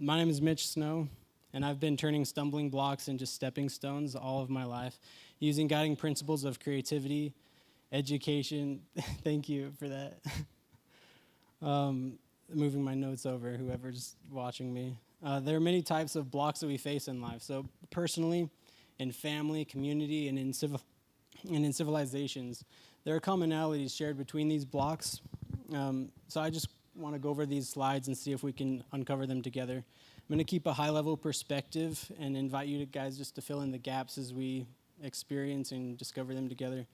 My name is Mitch Snow, and I've been turning stumbling blocks into stepping stones all of my life, using guiding principles of creativity, education. Thank you for that. Moving my notes over, whoever's watching me. There are many types of blocks that we face in life. So personally, in family, community, and in civilizations, there are commonalities shared between these blocks. So I just want to go over these slides and see if we can uncover them together. I'm going to keep a high-level perspective and invite you guys just to fill in the gaps as we experience and discover them together.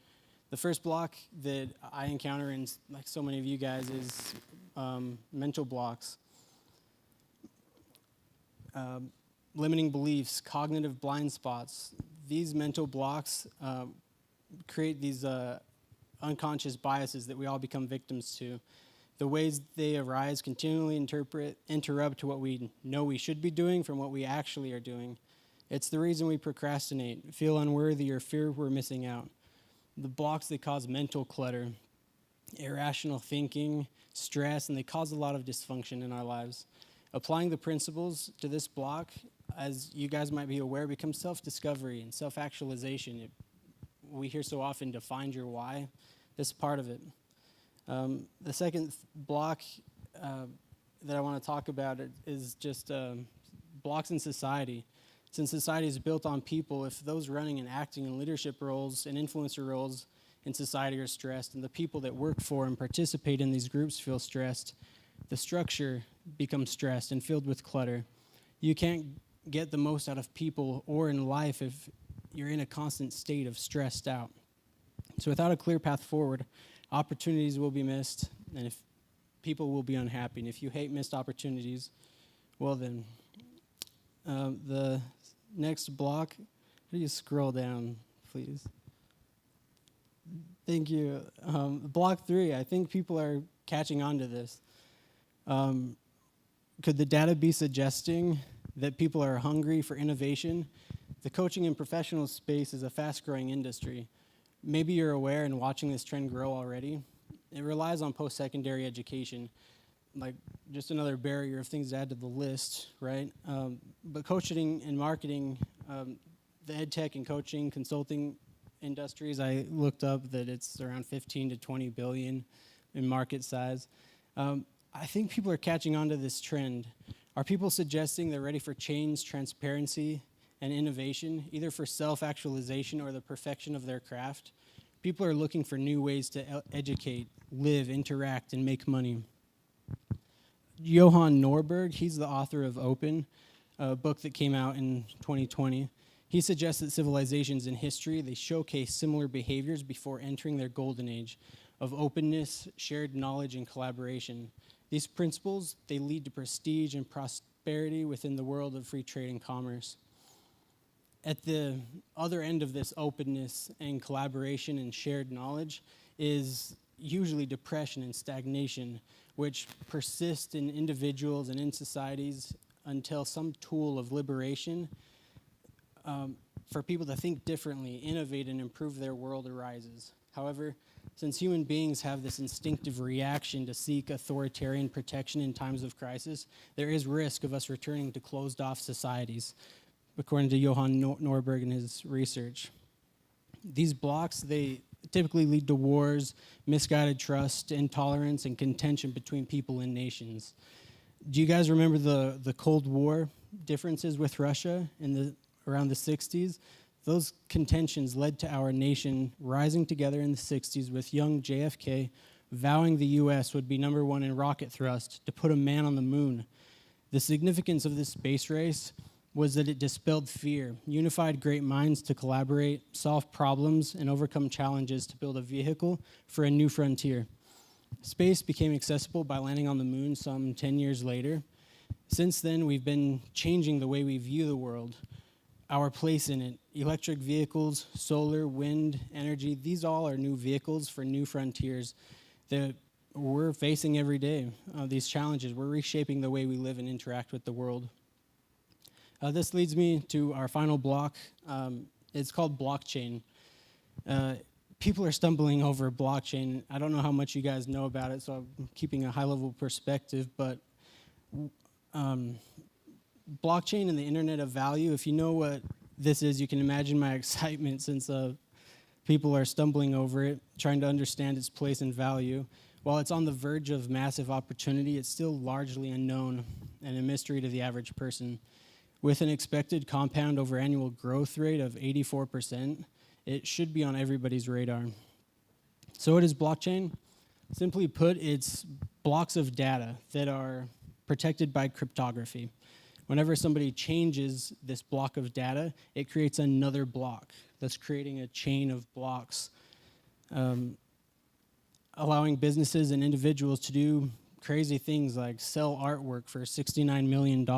The first block that I encounter, and like so many of you guys, is mental blocks. Limiting beliefs, cognitive blind spots. These mental blocks create these unconscious biases that we all become victims to. The ways they arise continually interrupt what we know we should be doing from what we actually are doing. It's the reason we procrastinate, feel unworthy, or fear we're missing out. The blocks, they cause mental clutter, irrational thinking, stress, and they cause a lot of dysfunction in our lives. Applying the principles to this block, as you guys might be aware, becomes self-discovery and self-actualization. We hear so often to find your why. This is part of it. The second block that I want to talk about is just blocks in society. Since society is built on people, if those running and acting in leadership roles and influencer roles in society are stressed, and the people that work for and participate in these groups feel stressed, the structure becomes stressed and filled with clutter. You can't get the most out of people or in life if you're in a constant state of stressed out. So without a clear path forward, opportunities will be missed, and if people will be unhappy. And if you hate missed opportunities, well then, the next block, how do you scroll down, please? Thank you. Block 3, I think people are catching on to this. Could the data be suggesting that people are hungry for innovation? The coaching and professional space is a fast-growing industry. Maybe you're aware and watching this trend grow already. It relies on post-secondary education, like just another barrier of things to add to the list, right? But coaching and marketing, the ed tech and coaching, consulting industries, I looked up that it's around 15 to 20 billion in market size. I think people are catching on to this trend. Are people suggesting they're ready for change, transparency, and innovation, either for self-actualization or the perfection of their craft? People are looking for new ways to educate, live, interact, and make money. Johan Norberg, he's the author of Open, a book that came out in 2020. He suggests that civilizations in history, they showcase similar behaviors before entering their golden age of openness, shared knowledge, and collaboration. These principles, they lead to prestige and prosperity within the world of free trade and commerce. At the other end of this openness and collaboration and shared knowledge is usually depression and stagnation, which persist in individuals and in societies until some tool of liberation for people to think differently, innovate, and improve their world arises. However, since human beings have this instinctive reaction to seek authoritarian protection in times of crisis, there is risk of us returning to closed-off societies, according to Johan Norberg and his research. These blocks, they typically lead to wars, misguided trust, intolerance, and contention between people and nations. Do you guys remember the Cold War differences with Russia around the 60s? Those contentions led to our nation rising together in the 60s with young JFK vowing the U.S. would be number one in rocket thrust to put a man on the moon. The significance of this space race was that it dispelled fear, unified great minds to collaborate, solve problems, and overcome challenges to build a vehicle for a new frontier. Space became accessible by landing on the moon some 10 years later. Since then, we've been changing the way we view the world, our place in it. Electric vehicles, solar, wind, energy, these all are new vehicles for new frontiers that we're facing every day. These challenges, we're reshaping the way we live and interact with the world. This leads me to our final block. It's called blockchain. People are stumbling over blockchain. I don't know how much you guys know about it, so I'm keeping a high-level perspective, but blockchain and the Internet of Value, if you know what this is, you can imagine my excitement since people are stumbling over it, trying to understand its place and value. While it's on the verge of massive opportunity, it's still largely unknown and a mystery to the average person. With an expected compound over annual growth rate of 84%, it should be on everybody's radar. So what is blockchain? Simply put, it's blocks of data that are protected by cryptography. Whenever somebody changes this block of data, it creates another block, thus creating a chain of blocks, allowing businesses and individuals to do crazy things like sell artwork for $69 million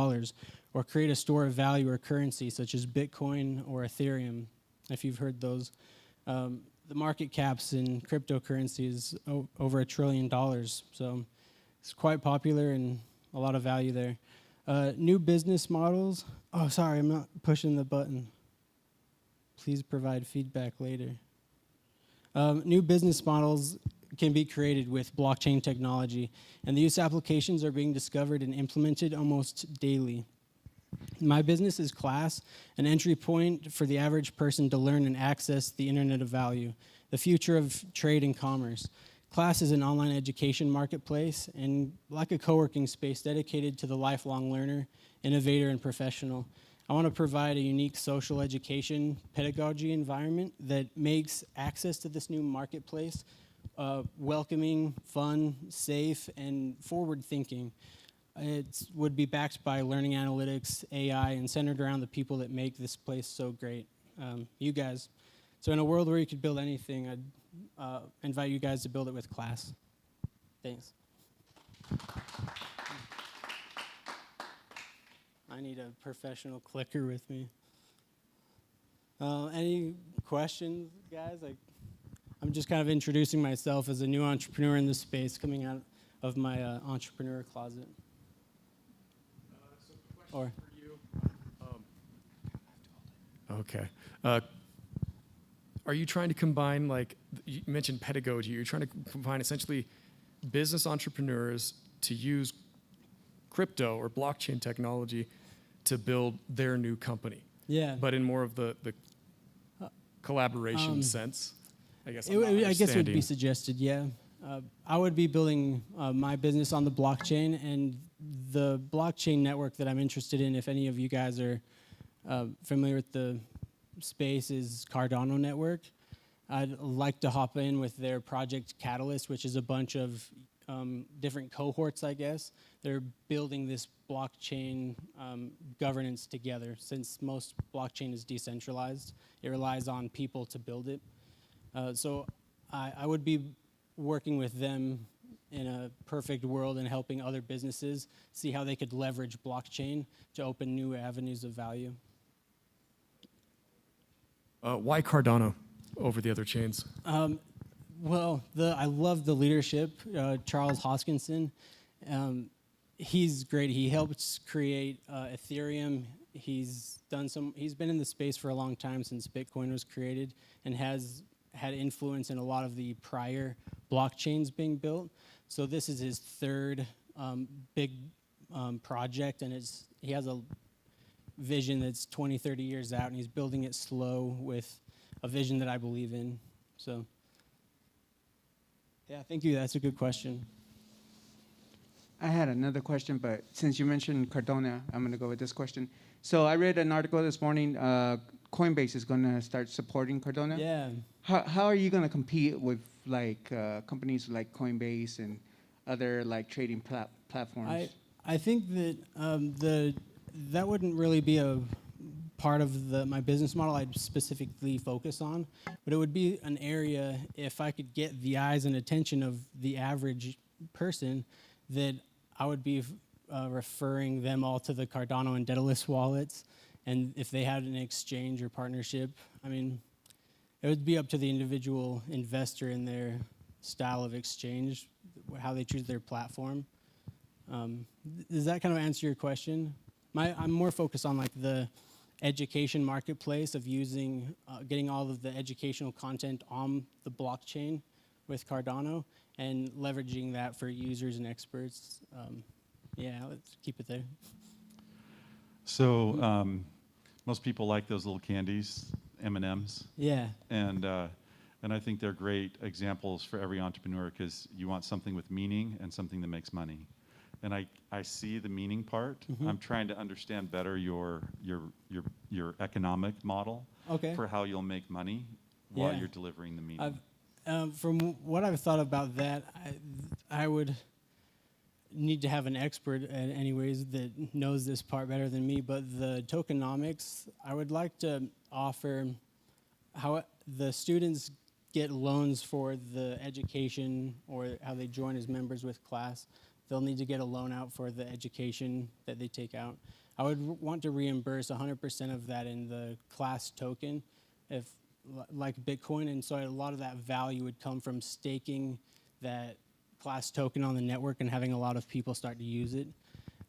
or create a store of value or currency such as Bitcoin or Ethereum, if you've heard those. The market caps in cryptocurrency is over $1 trillion, so it's quite popular and a lot of value there. New business models. Oh, sorry, I'm not pushing the button. Please provide feedback later. New business models can be created with blockchain technology, and the use applications are being discovered and implemented almost daily. My business is Class, an entry point for the average person to learn and access the Internet of Value, the future of trade and commerce. Class is an online education marketplace and like a co-working space dedicated to the lifelong learner, innovator, and professional. I want to provide a unique social education pedagogy environment that makes access to this new marketplace welcoming, fun, safe, and forward-thinking. It would be backed by learning analytics, AI, and centered around the people that make this place so great, you guys. So in a world where you could build anything, I'd invite you guys to build it with Class. Thanks. I need a professional clicker with me. Any questions, guys? I'm just kind of introducing myself as a new entrepreneur in this space, coming out of my entrepreneur closet. So question for you. Okay. Are you trying to combine, like, you mentioned pedagogy, you're trying to combine essentially business entrepreneurs to use crypto or blockchain technology to build their new company? Yeah. But in more of the collaboration sense? I guess it would be suggested, yeah. I would be building my business on the blockchain, and the blockchain network that I'm interested in, if any of you guys are familiar with the space, is Cardano network. I'd like to hop in with their Project Catalyst, which is a bunch of different cohorts, I guess. They're building this blockchain governance together. Since most blockchain is decentralized, it relies on people to build it. So I would be working with them in a perfect world and helping other businesses see how they could leverage blockchain to open new avenues of value. Why Cardano over the other chains? Well, I love the leadership. Charles Hoskinson, he's great. He helped create Ethereum. He's been in the space for a long time, since Bitcoin was created, and has had influence in a lot of the prior blockchains being built. So this is his third big project, and he has a vision that's 20, 30 years out, and he's building it slow with a vision that I believe in. So, yeah, thank you. That's a good question. I had another question, but since you mentioned Cardano, I'm going to go with this question. So I read an article this morning, Coinbase is going to start supporting Cardano. Yeah. How are you going to compete with like companies like Coinbase and other like trading platforms? I think that that wouldn't really be a part of my business model I'd specifically focus on, but it would be an area, if I could get the eyes and attention of the average person, that I would be referring them all to the Cardano and Daedalus wallets. And if they had an exchange or partnership, I mean, it would be up to the individual investor in their style of exchange, how they choose their platform. Does that kind of answer your question? I'm more focused on like the education marketplace of getting all of the educational content on the blockchain with Cardano and leveraging that for users and experts. Yeah, let's keep it there. So most people like those little candies, M&Ms, Yeah. and I think they're great examples for every entrepreneur because you want something with meaning and something that makes money. And I see the meaning part. Mhm. I'm trying to understand better your economic model Okay. for how you'll make money while Yeah. you're delivering the meaning. From what I've thought about that, I would need to have an expert, anyways, that knows this part better than me. But the tokenomics, I would like to offer how the students get loans for the education or how they join as members with class. They'll need to get a loan out for the education that they take out. I would want to reimburse 100% of that in the class token, if like Bitcoin, and so a lot of that value would come from staking that class token on the network and having a lot of people start to use it.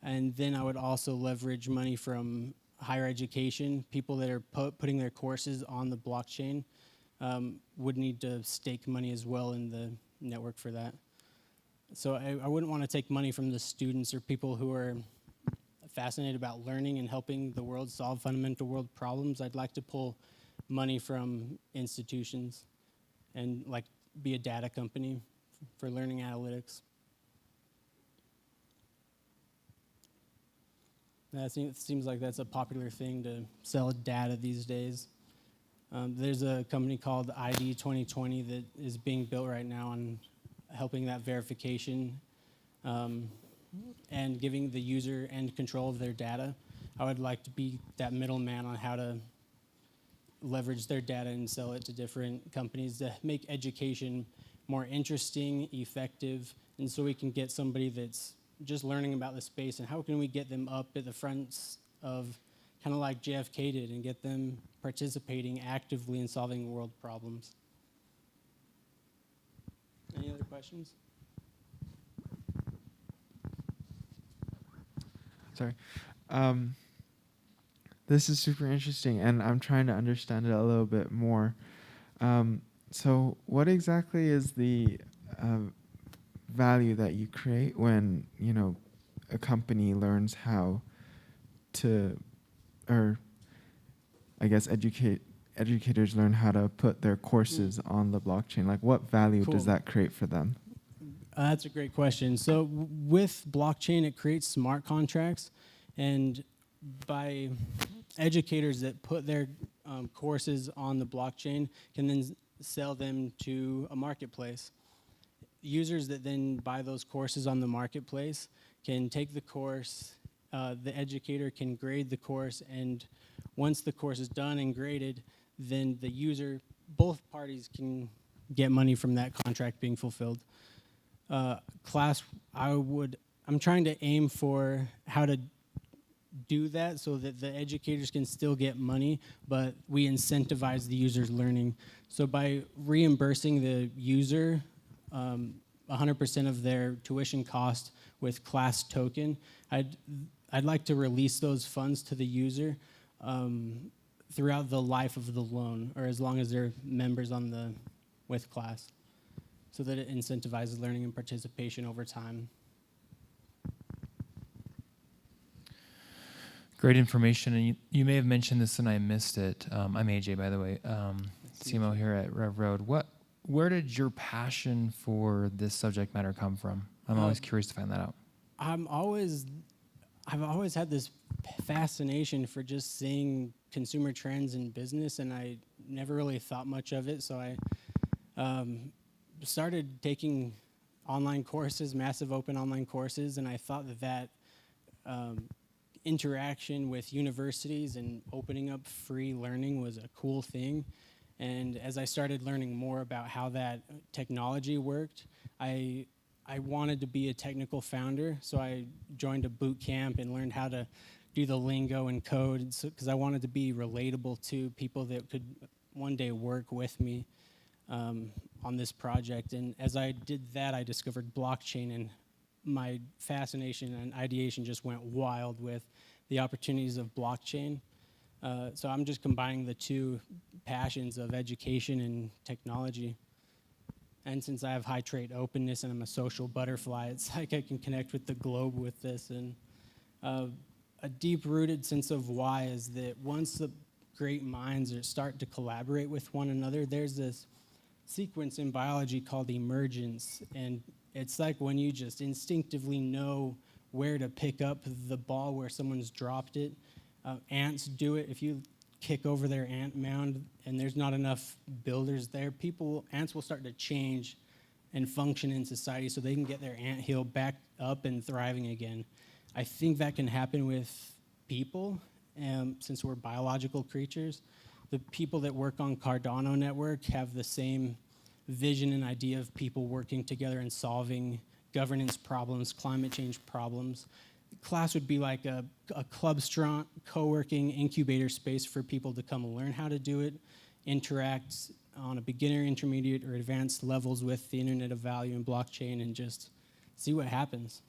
And then I would also leverage money from higher education. People that are putting their courses on the blockchain would need to stake money as well in the network for that. So I wouldn't want to take money from the students or people who are fascinated about learning and helping the world solve fundamental world problems. I'd like to pull money from institutions and like be a data company for learning analytics. That seems like that's a popular thing to sell data these days. There's a company called ID 2020 that is being built right now on helping that verification and giving the user end control of their data. I would like to be that middleman on how to leverage their data and sell it to different companies to make education more interesting, effective, and so we can get somebody that's just learning about the space and how can we get them up at the fronts of kind of like JFK did and get them participating actively in solving world problems. Any other questions? Sorry. This is super interesting, and I'm trying to understand it a little bit more. So what exactly is the value that you create when, you know, a company learns how to, or I guess educators learn how to put their courses on the blockchain? Like, what value does that create for them? That's a great question. So with blockchain, it creates smart contracts, and by educators that put their courses on the blockchain can then sell them to a marketplace. Users that then buy those courses on the marketplace can take the course, the educator can grade the course, and once the course is done and graded, then the user, both parties can get money from that contract being fulfilled. Class, I'm trying to aim for how to do that so that the educators can still get money, but we incentivize the user's learning. So by reimbursing the user 100% of their tuition cost with class token, I'd like to release those funds to the user throughout the life of the loan, or as long as they're members on with class, so that it incentivizes learning and participation over time. Great information, and you may have mentioned this and I missed it. I'm AJ, by the way, CMO here at RevRoad. Where did your passion for this subject matter come from? I'm always curious to find that out. I've always had this fascination for just seeing consumer trends in business, and I never really thought much of it. So I started taking online courses, massive open online courses, and I thought that interaction with universities and opening up free learning was a cool thing. And as I started learning more about how that technology worked, I wanted to be a technical founder, so I joined a boot camp and learned how to do the lingo and code, because I wanted to be relatable to people that could one day work with me on this project. And as I did that, I discovered blockchain, and my fascination and ideation just went wild with the opportunities of blockchain. So I'm just combining the two passions of education and technology. And since I have high trait openness and I'm a social butterfly, it's like I can connect with the globe with this. And a deep-rooted sense of why is that once the great minds start to collaborate with one another, there's this sequence in biology called emergence, and it's like when you just instinctively know where to pick up the ball where someone's dropped it. Ants do it. If you kick over their ant mound and there's not enough builders there, ants will start to change and function in society so they can get their anthill back up and thriving again. I think that can happen with people, since we're biological creatures. The people that work on Cardano Network have the same vision and idea of people working together and solving governance problems, climate change problems. Class would be like a club-strong co-working incubator space for people to come learn how to do it, interact on a beginner, intermediate, or advanced levels with the Internet of Value and blockchain, and just see what happens.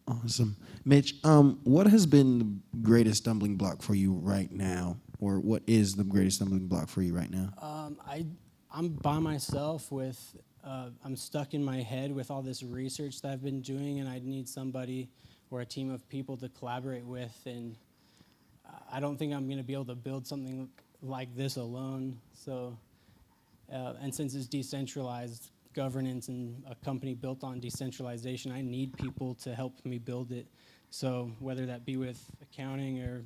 Awesome. Mitch, what has been the greatest stumbling block for you right now? Or what is the greatest stumbling block for you right now? I'm by myself with, I'm stuck in my head with all this research that I've been doing, and I need somebody or a team of people to collaborate with, and I don't think I'm gonna be able to build something like this alone. So, and since it's decentralized governance and a company built on decentralization, I need people to help me build it. So whether that be with accounting or,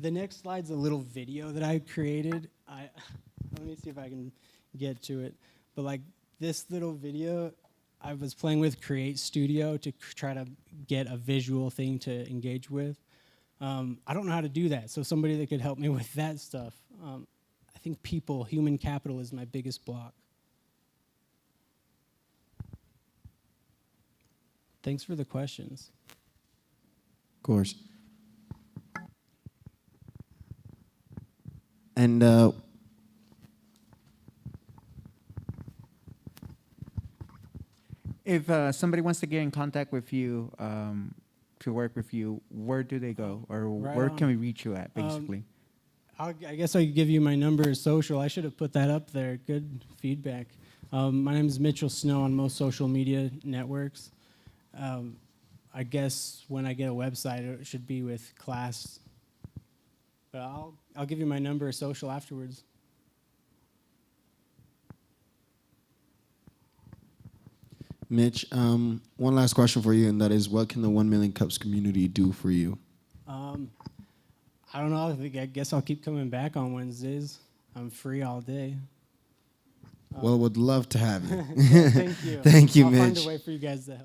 the next slide's a little video that I created. Let me see if I can get to it. But like this little video, I was playing with Create Studio to try to get a visual thing to engage with. I don't know how to do that, so somebody that could help me with that stuff. I think people, human capital is my biggest block. Thanks for the questions. Of course. And If somebody wants to get in contact with you to work with you, where do they go, or Right where on. can we reach you at, basically? I guess I could give you my number as social. I should have put that up there. Good feedback. My name is Mitchell Snow on most social media networks. I guess when I get a website, it should be with class. But I'll give you my number as social afterwards. Mitch, one last question for you, and that is, what can the 1 Million Cups community do for you? I don't know. I guess I'll keep coming back on Wednesdays. I'm free all day. Well, would love to have you. Thank you. Thank you, I'll find Mitch. a way for you guys to help.